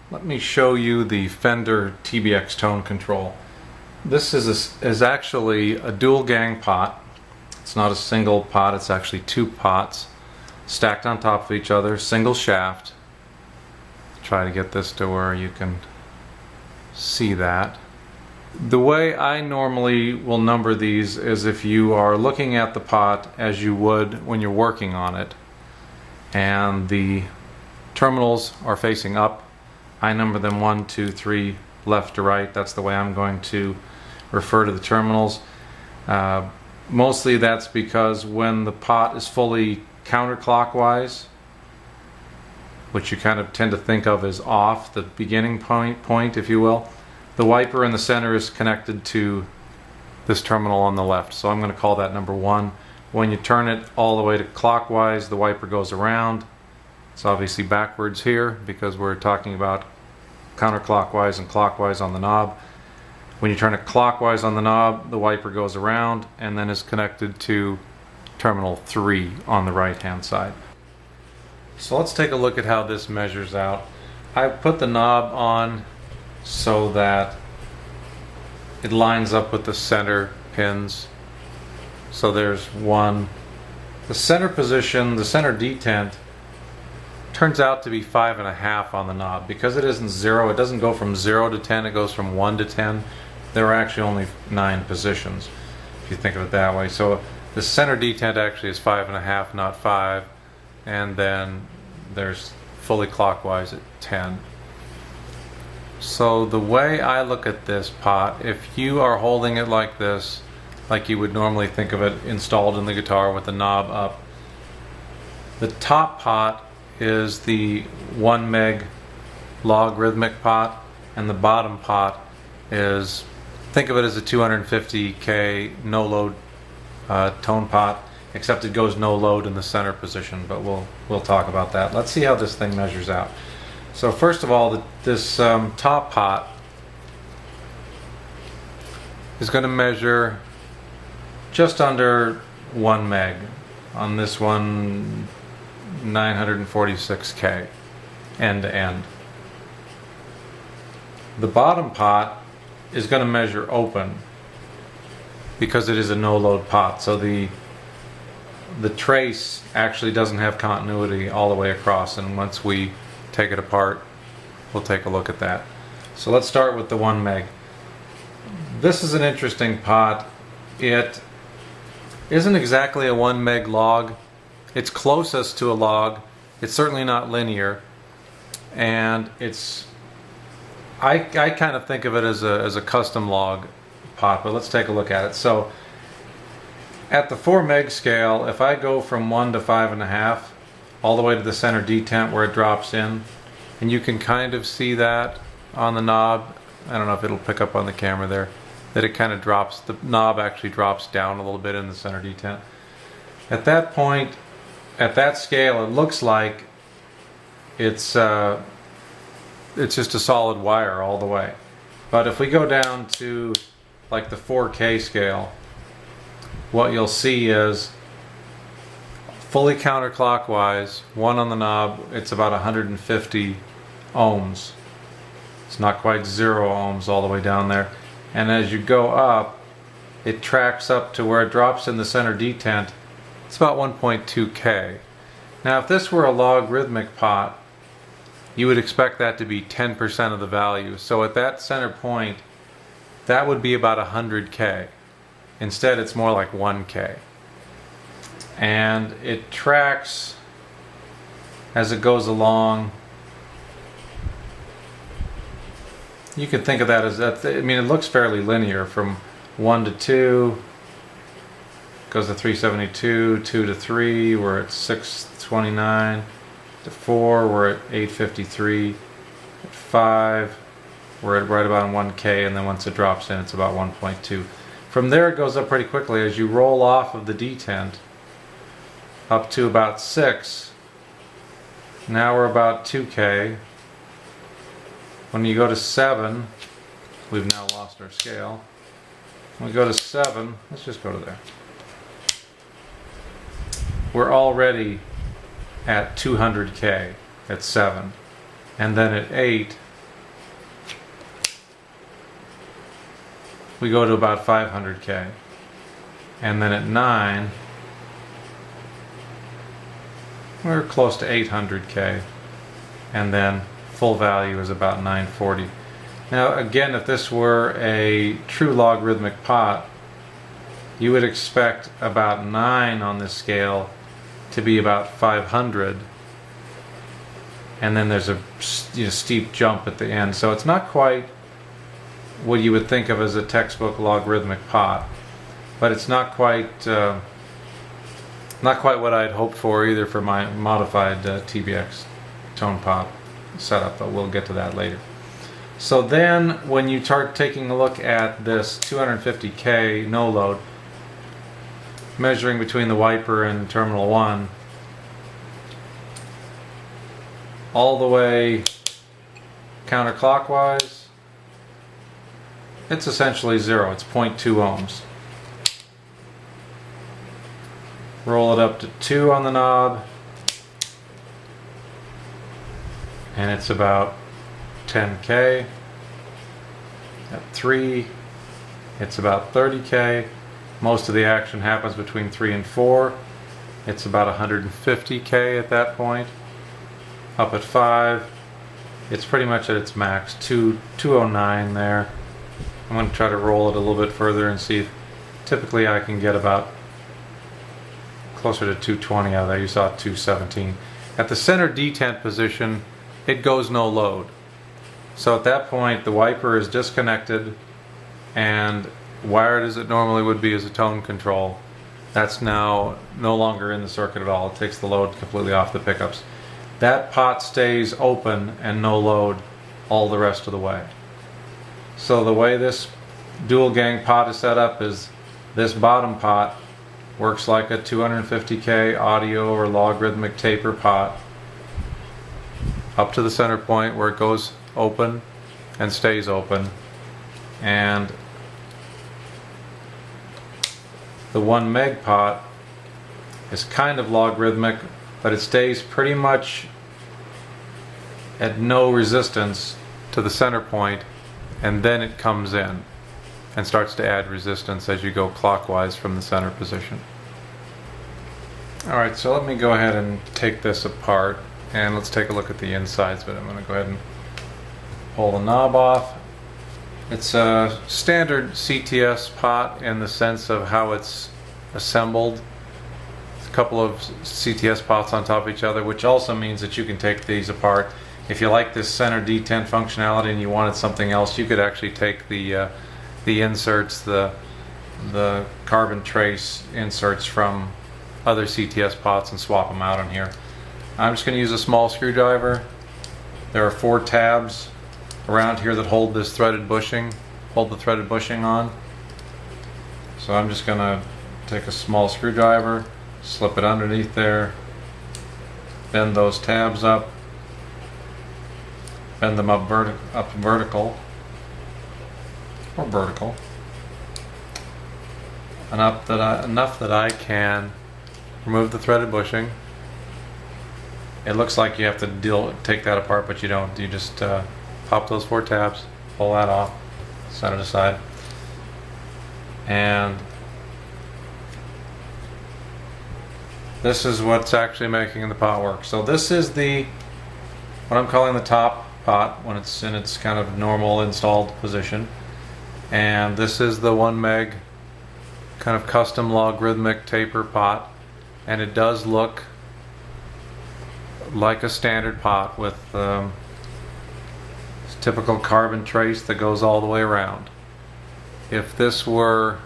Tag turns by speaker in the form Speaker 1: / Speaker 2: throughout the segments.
Speaker 1: Let me show you the Fender TBX Tone Control. This is actually a dual gang pot. It's not a single pot, it's actually two pots stacked on top of each other, single shaft. Try to get this to where you can see that. The way I normally will number these is if you are looking at the pot as you would when you're working on it, and the terminals are facing up, I number them 1, 2, 3, left to right. That's the way I'm going to refer to the terminals. Mostly that's because when the pot is fully counterclockwise, which you kind of tend to think of as off, the beginning point, if you will, the wiper in the center is connected to this terminal on the left. So I'm going to call that number 1. When you turn it all the way to clockwise, the wiper goes around. It's obviously backwards here because we're talking about counterclockwise and clockwise on the knob. When you turn it clockwise on the knob, the wiper goes around and then is connected to terminal 3 on the right hand side. So let's take a look at how this measures out. I put the knob on so that it lines up with the center pins. So there's one. The center position, the center detent, turns out to be 5.5 on the knob. Because it isn't 0, it doesn't go from 0 to 10, it goes from 1 to 10. There are actually only 9 positions, if you think of it that way. So the center detent actually is 5.5, not 5. And then there's fully clockwise at 10. So the way I look at this pot, if you are holding it like this, like you would normally think of it installed in the guitar with the knob up, the top pot is the 1 meg log rhythmic pot, and the bottom pot is, think of it as a 250K no load tone pot, except it goes no load in the center position, but we'll talk about that. Let's see how this thing measures out. So first of all, this top pot is going to measure just under 1 meg. On this one, 946K end to end. The bottom pot is going to measure open because it is a no-load pot. So the trace actually doesn't have continuity all the way across, and once we take it apart, we'll take a look at that. So let's start with the 1 meg. This is an interesting pot. It isn't exactly a 1 meg log. It's closest to a log. It's certainly not linear, and I kind of think of it as a custom log pot, but let's take a look at it. So at the 4 meg scale, if I go from 1 to 5.5 all the way to the center detent where it drops in, and you can kind of see that on the knob. I don't know if it'll pick up on the camera there, that it kind of drops, the knob actually drops down a little bit in the center detent. At that point, at that scale, it looks like it's just a solid wire all the way. But if we go down to like the 4K scale, what you'll see is fully counterclockwise, 1 on the knob, it's about 150 ohms. It's not quite 0 ohms all the way down there. And as you go up, it tracks up to where it drops in the center detent. It's about 1.2K. Now if this were a logarithmic pot, you would expect that to be 10% of the value. So at that center point, that would be about 100K. Instead, it's more like 1K. And it tracks as it goes along. You can think of that as that. I mean, it looks fairly linear from 1 to 2. Goes to 372, 2 to 3, we're at 629, to 4, we're at 853, at 5, we're at right about 1K, and then once it drops in, it's about 1.2. From there, it goes up pretty quickly as you roll off of the detent up to about 6. Now we're about 2K. When you go to 7, we've now lost our scale. When we go to 7, let's just go to there. We're already at 200K at 7. And then at 8, we go to about 500K. And then at 9, we're close to 800K. And then full value is about 940. Now again, if this were a true logarithmic pot, you would expect about 9 on this scale to be about 500, and then there's a steep jump at the end. So it's not quite what you would think of as a textbook logarithmic pot, but it's not quite what I'd hoped for either for my modified TBX tone pot setup, but we'll get to that later. So then when you start taking a look at this 250K no load, measuring between the wiper and terminal 1, all the way counterclockwise, it's essentially 0. It's 0.2 ohms. Roll it up to 2 on the knob, and it's about 10K. At 3, it's about 30K. Most of the action happens between 3 and 4. It's about 150K at that point. Up at 5, it's pretty much at its max, 209 there. I'm going to try to roll it a little bit further and see if typically I can get about closer to 220 out of there. You saw 217. At the center detent position, it goes no load. So at that point, the wiper is disconnected and wired as it normally would be as a tone control. That's now no longer in the circuit at all. It takes the load completely off the pickups. That pot stays open and no load all the rest of the way. So the way this dual gang pot is set up is this bottom pot works like a 250K audio or logarithmic taper pot up to the center point where it goes open and stays open, and the 1 meg pot is kind of logarithmic, but it stays pretty much at no resistance to the center point, and then it comes in and starts to add resistance as you go clockwise from the center position. Alright, so let me go ahead and take this apart and let's take a look at the insides, but I'm going to go ahead and pull the knob off. It's a standard CTS pot in the sense of how it's assembled. It's a couple of CTS pots on top of each other, which also means that you can take these apart. If you like this center detent functionality and you wanted something else, you could actually take the inserts, the carbon trace inserts from other CTS pots and swap them out on here. I'm just going to use a small screwdriver. There are 4 tabs around here that hold this threaded bushing, hold the threaded bushing on. So I'm just going to take a small screwdriver, slip it underneath there, bend those tabs up, bend them up vertical, or vertical, enough that I can remove the threaded bushing. It looks like you have to take that apart, but you don't. You just pop those 4 tabs, pull that off, set it aside, and this is what's actually making the pot work. So this is what I'm calling the top pot when it's in its kind of normal installed position, and this is the 1 meg kind of custom logarithmic taper pot, and it does look like a standard pot with typical carbon trace that goes all the way around. If this were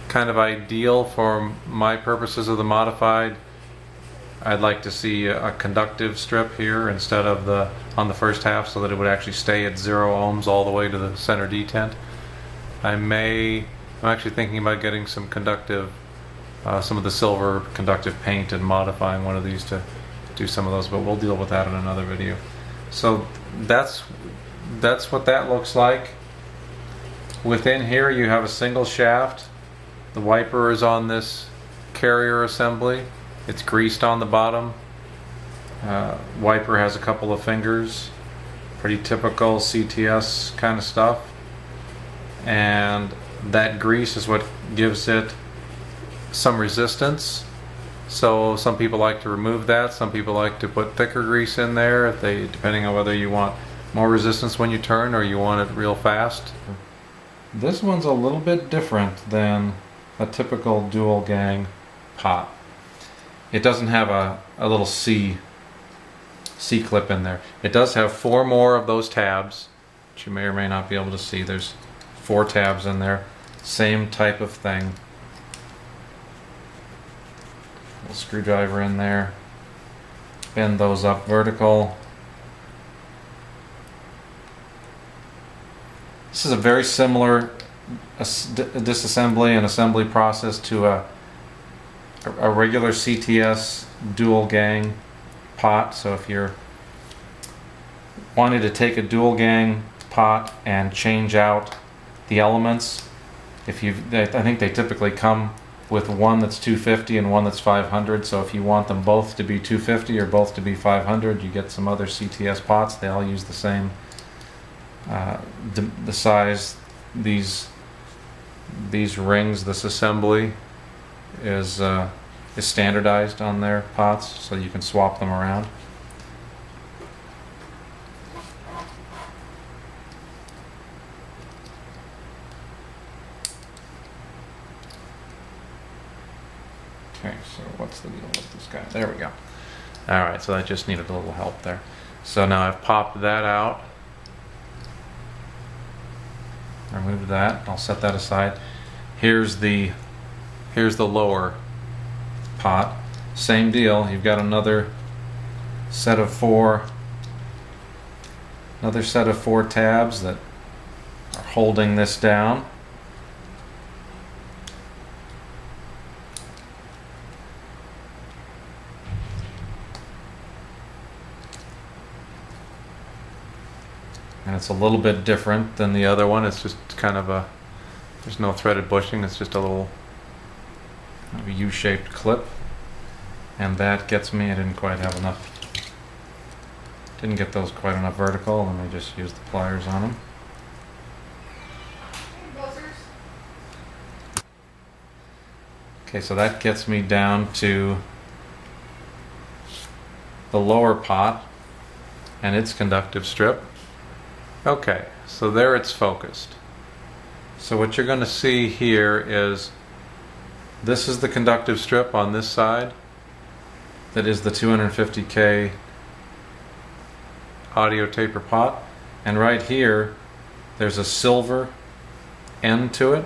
Speaker 1: kind of ideal for my purposes of the modified, I'd like to see a conductive strip here instead of on the first half, so that it would actually stay at 0 ohms all the way to the center detent. I'm actually thinking about getting some conductive, some of the silver conductive paint and modifying one of these to do some of those, but we'll deal with that in another video. So that's what that looks like. Within here you have a single shaft. The wiper is on this carrier assembly. It's greased on the bottom. Wiper has a couple of fingers. Pretty typical CTS kind of stuff. and that grease is what gives it some resistance. So some people like to remove that, some people like to put thicker grease in there, if they, depending on whether you want more resistance when you turn or you want it real fast. This one's a little bit different than a typical dual gang pot. It doesn't have a little C clip in there. It does have 4 more of those tabs, which you may or may not be able to see. There's 4 tabs in there, same type of thing. Little screwdriver in there, bend those up vertical. This is a very similar disassembly and assembly process to a regular CTS dual gang pot. So if you're wanting to take a dual gang pot and change out the elements, I think they typically come with one that's 250 and one that's 500. So if you want them both to be 250 or both to be 500, you get some other CTS pots. They all use the same the size. These rings, this assembly is standardized on their pots, so you can swap them around. Okay, so what's the deal with this guy? There we go. Alright, so that just needed a little help there. So now I've popped that out. Remove that. I'll set that aside. Here's the lower pot. Same deal. You've got another set of 4 tabs that are holding this down. And it's a little bit different than the other one. It's just kind of there's no threaded bushing, it's just a little kind of a U-shaped clip. And that gets me, I didn't quite have enough, didn't get those quite enough vertical. Let me just use the pliers on them. Okay, so that gets me down to the lower pot and its conductive strip. Okay, so there it's focused. So what you're going to see here is this is the conductive strip on this side. That is the 250K audio taper pot. And right here, there's a silver end to it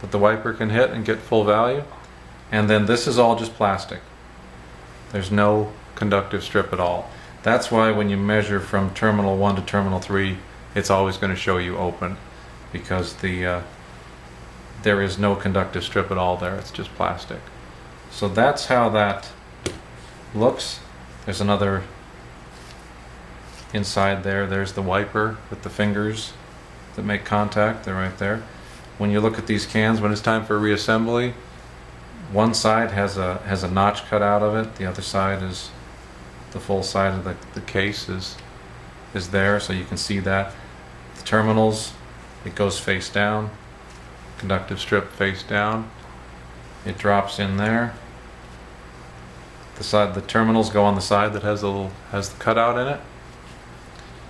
Speaker 1: that the wiper can hit and get full value. And then this is all just plastic. There's no conductive strip at all. That's why when you measure from terminal 1 to terminal 3, it's always going to show you open, because there is no conductive strip at all there. It's just plastic. So that's how that looks. There's another inside there. There's the wiper with the fingers that make contact. They're right there. When you look at these cans, when it's time for reassembly, one side has a notch cut out of it. The other side is the full side of the case is there, so you can see that. The terminals, it goes face down, conductive strip face down, it drops in there. The terminals go on the side that has the cutout in it.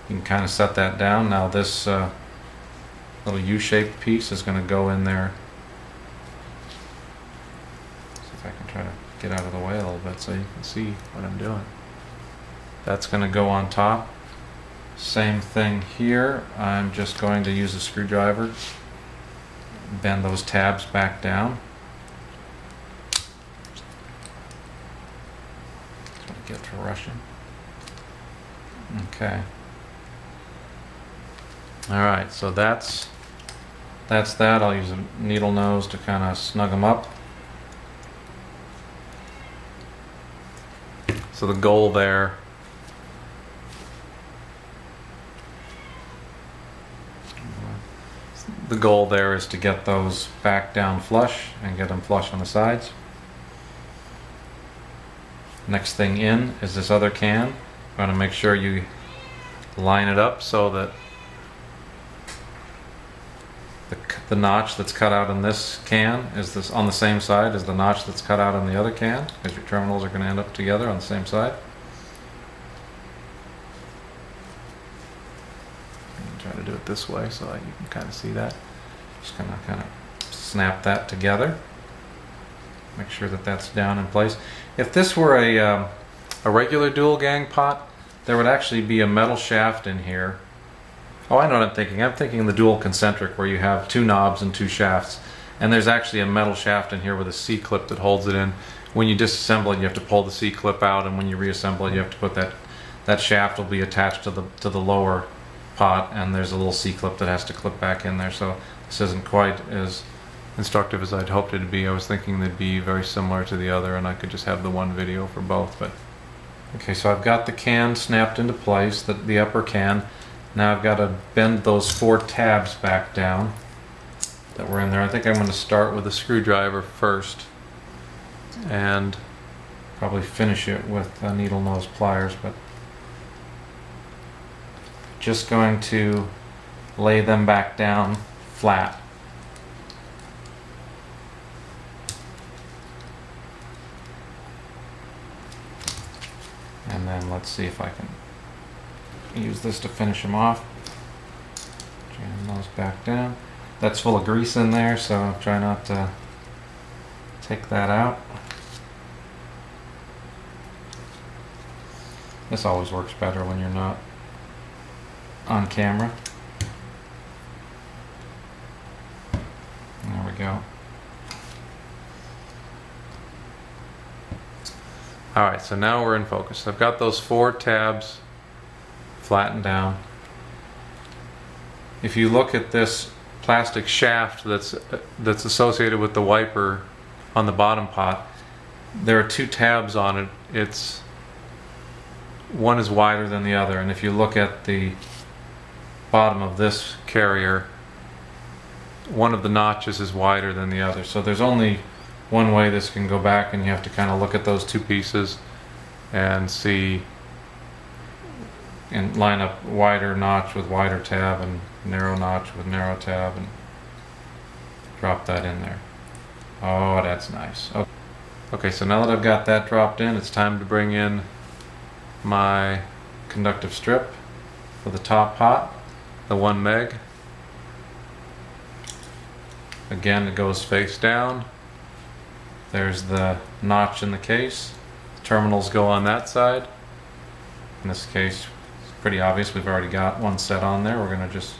Speaker 1: You can kind of set that down. Now this little U-shaped piece is going to go in there. See if I can try to get out of the way a little bit so you can see what I'm doing. That's going to go on top. Same thing here. I'm just going to use a screwdriver, bend those tabs back down. Just want to get to Russian. Okay. Alright, so that's that. I'll use a needle nose to kind of snug them up. So the goal there is to get those back down flush and get them flush on the sides. Next thing in is this other can. You want to make sure you line it up so that the notch that's cut out in this can is this on the same side as the notch that's cut out in the other can, because your terminals are going to end up together on the same side. Try to do it this way so that you can kind of see that. Just kind of snap that together. Make sure that that's down in place. If this were a regular dual gang pot, there would actually be a metal shaft in here. Oh, I know what I'm thinking. I'm thinking the dual concentric, where you have 2 knobs and 2 shafts, and there's actually a metal shaft in here with a C-clip that holds it in. When you disassemble it, you have to pull the C-clip out, and when you reassemble it, you have to put that shaft will be attached to the lower pot, and there's a little C-clip that has to clip back in there. So this isn't quite as instructive as I'd hoped it to be. I was thinking they'd be very similar to the other, and I could just have the one video for both. But okay, so I've got the can snapped into place, the upper can. Now I've got to bend those 4 tabs back down that were in there. I think I'm going to start with a screwdriver first and probably finish it with needle nose pliers, but just going to lay them back down flat. And then let's see if I can use this to finish them off. Jam those back down. That's full of grease in there, so I'll try not to take that out. This always works better when you're not on camera. There we go. Alright, so now we're in focus. I've got those 4 tabs flattened down. If you look at this plastic shaft that's associated with the wiper on the bottom pot, there are 2 tabs on it. One is wider than the other, and if you look at the bottom of this carrier, one of the notches is wider than the other. So there's only one way this can go back, and you have to kind of look at those 2 pieces and see and line up wider notch with wider tab and narrow notch with narrow tab and drop that in there. Oh, that's nice. Okay, so now that I've got that dropped in, it's time to bring in my conductive strip for the top pot, the 1 meg. Again, it goes face down. There's the notch in the case. The terminals go on that side. In this case, it's pretty obvious we've already got one set on there. We're going to just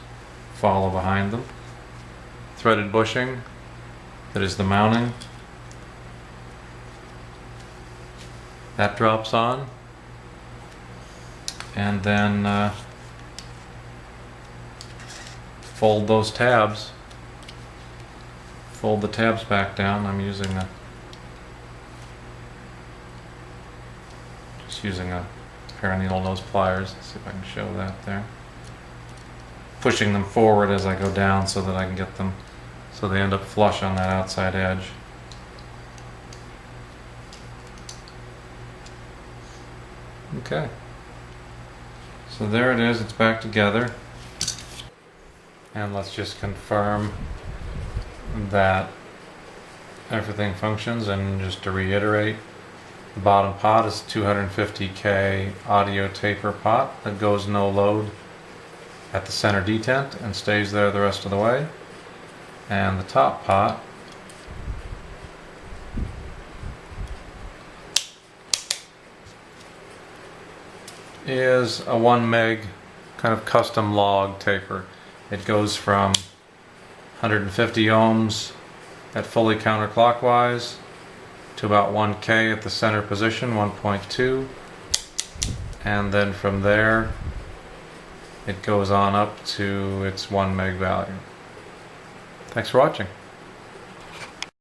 Speaker 1: follow behind them. Threaded bushing, that is the mounting. That drops on. And then fold those tabs. Fold the tabs back down. I'm using a pair of needle nose pliers. Let's see if I can show that there. Pushing them forward as I go down so that I can get them so they end up flush on that outside edge. Okay. So there it is, it's back together. And let's just confirm that everything functions, and just to reiterate, the bottom pot is 250K audio taper pot that goes no load at the center detent and stays there the rest of the way. And the top pot is a 1 meg kind of custom log taper. It goes from 150 ohms at fully counterclockwise to about 1K at the center position, 1.2, and then from there it goes on up to its 1 meg value. Thanks for watching.